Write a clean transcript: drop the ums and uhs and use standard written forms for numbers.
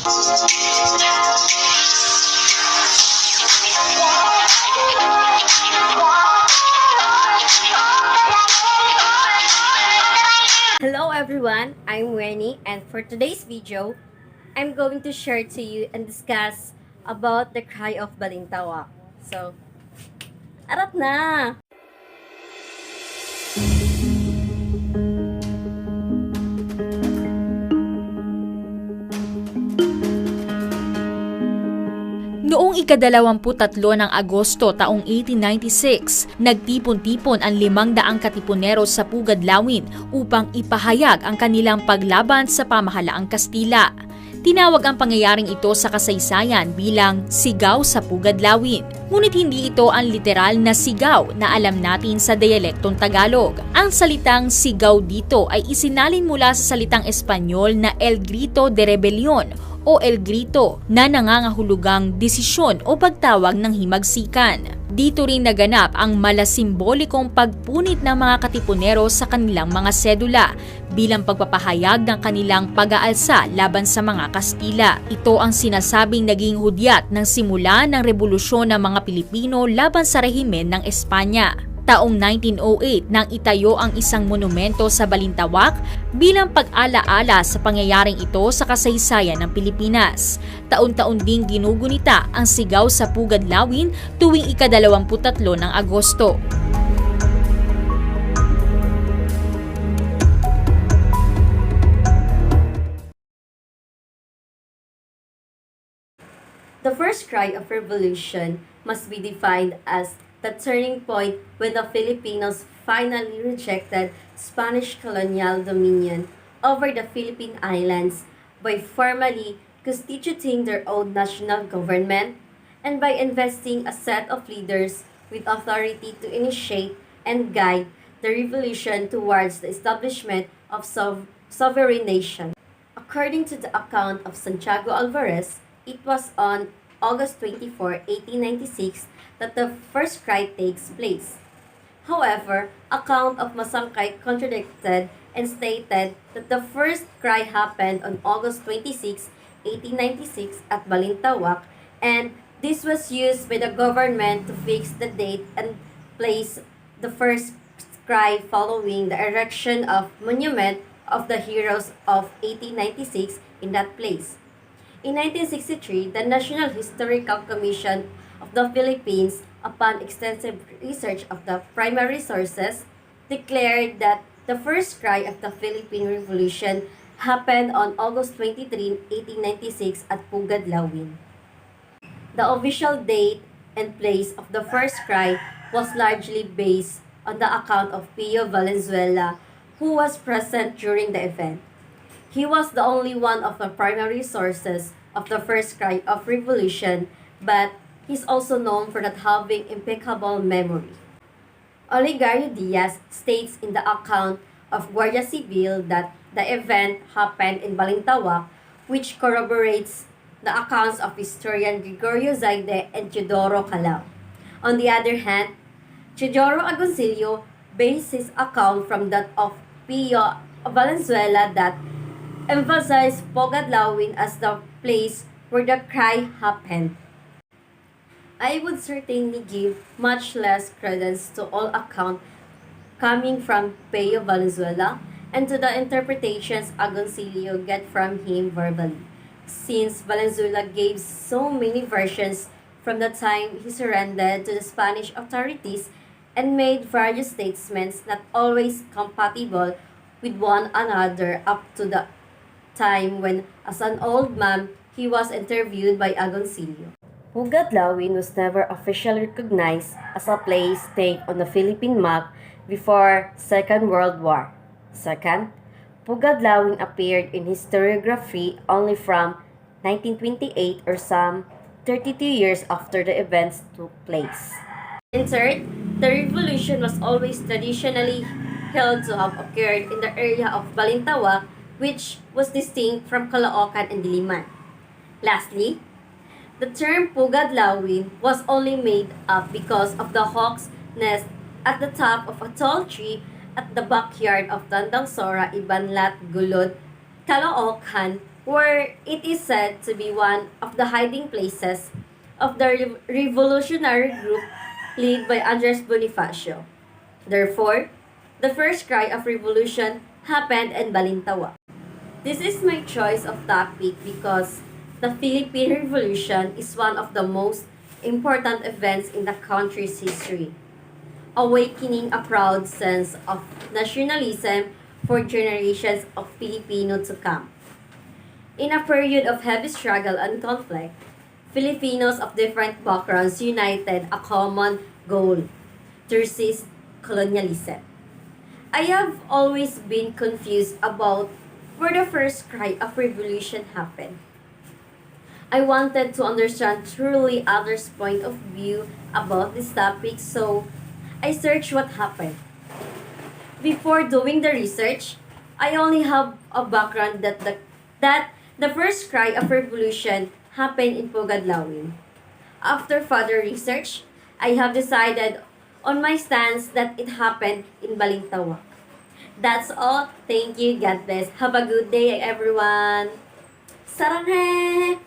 Hello everyone, I'm Wenny, and for today's video, I'm going to share to you and discuss about the cry of Balintawak. So, arat na! Noong ika-23 ng Agosto taong 1896, nagtipon-tipon ang 500 katipunero sa Pugad Lawin upang ipahayag ang kanilang paglaban sa pamahalaang Kastila. Tinawag ang pangyayaring ito sa kasaysayan bilang Sigaw sa Pugad Lawin. Ngunit hindi ito ang literal na sigaw na alam natin sa dialektong Tagalog. Ang salitang sigaw dito ay isinalin mula sa salitang Espanyol na El Grito de Rebelión o El Grito na nangangahulugang desisyon o pagtawag ng himagsikan. Dito rin naganap ang malasimbolikong pagpunit ng mga katipunero sa kanilang mga sedula bilang pagpapahayag ng kanilang pag-aalsa laban sa mga Kastila. Ito ang sinasabing naging hudyat ng simula ng revolusyon ng mga Pilipino laban sa rehimen ng Espanya. Taong 1908 nang itayo ang isang monumento sa Balintawak bilang pag-alaala sa pangyayaring ito sa kasaysayan ng Pilipinas. Taon-taon ding ginugunita ang Sigaw sa Pugad Lawin tuwing ika-23 ng Agosto. The first cry of revolution must be defined as the turning point when the Filipinos finally rejected Spanish colonial dominion over the Philippine Islands by formally constituting their own national government and by investing a set of leaders with authority to initiate and guide the revolution towards the establishment of sovereign nation. According to the account of Santiago Alvarez, it was on August 24, 1896 that the first cry takes place. However, account of Masangkay contradicted and stated that the first cry happened on August 26, 1896 at Balintawak, and this was used by the government to fix the date and place the first cry following the erection of monument of the heroes of 1896 in that place. In 1963, the National Historical Commission of the Philippines, upon extensive research of the primary sources, declared that the first cry of the Philippine Revolution happened on August 23, 1896 at Pugad Lawin. The official date and place of the first cry was largely based on the account of Pio Valenzuela, who was present during the event. He was the only one of the primary sources of the first cry of revolution, but he's also known for not having impeccable memory. Olegario Diaz states in the account of Guardia Civil that the event happened in Balintawak, which corroborates the accounts of historian Gregorio Zaide and Teodoro Calao. On the other hand, Teodoro Agoncillo based his account from that of Pio Valenzuela that emphasized Pugad Lawin as the place where the cry happened. I would certainly give much less credence to all account coming from Pio Valenzuela and to the interpretations Agoncillo get from him verbally, since Valenzuela gave so many versions from the time he surrendered to the Spanish authorities and made various statements not always compatible with one another up to the time when, as an old man, he was interviewed by Agoncillo. Pugad Lawin was never officially recognized as a place named on the Philippine map before Second World War. Second, Pugad Lawin appeared in historiography only from 1928 or some 32 years after the events took place. And third, the revolution was always traditionally held to have occurred in the area of Balintawak, which was distinct from Caloocan and Diliman. Lastly, the term Pugad Lawin was only made up because of the hawk's nest at the top of a tall tree at the backyard of Tandang Sora, Ibanlat, Gulod, Caloocan, where it is said to be one of the hiding places of the revolutionary group led by Andres Bonifacio. Therefore, the first cry of revolution happened in Balintawak. This is my choice of topic because the Philippine Revolution is one of the most important events in the country's history, awakening a proud sense of nationalism for generations of Filipino to come. In a period of heavy struggle and conflict, Filipinos of different backgrounds united a common goal to resist colonialism. I have always been confused about where the first cry of revolution happened. I wanted to understand truly others' point of view about this topic, so I searched what happened. Before doing the research, I only have a background that the first cry of revolution happened in Pugadlawin. After further research, I have decided on my stance that it happened in Balintawak. That's all. Thank you. God bless. Have a good day, everyone. Saranghe!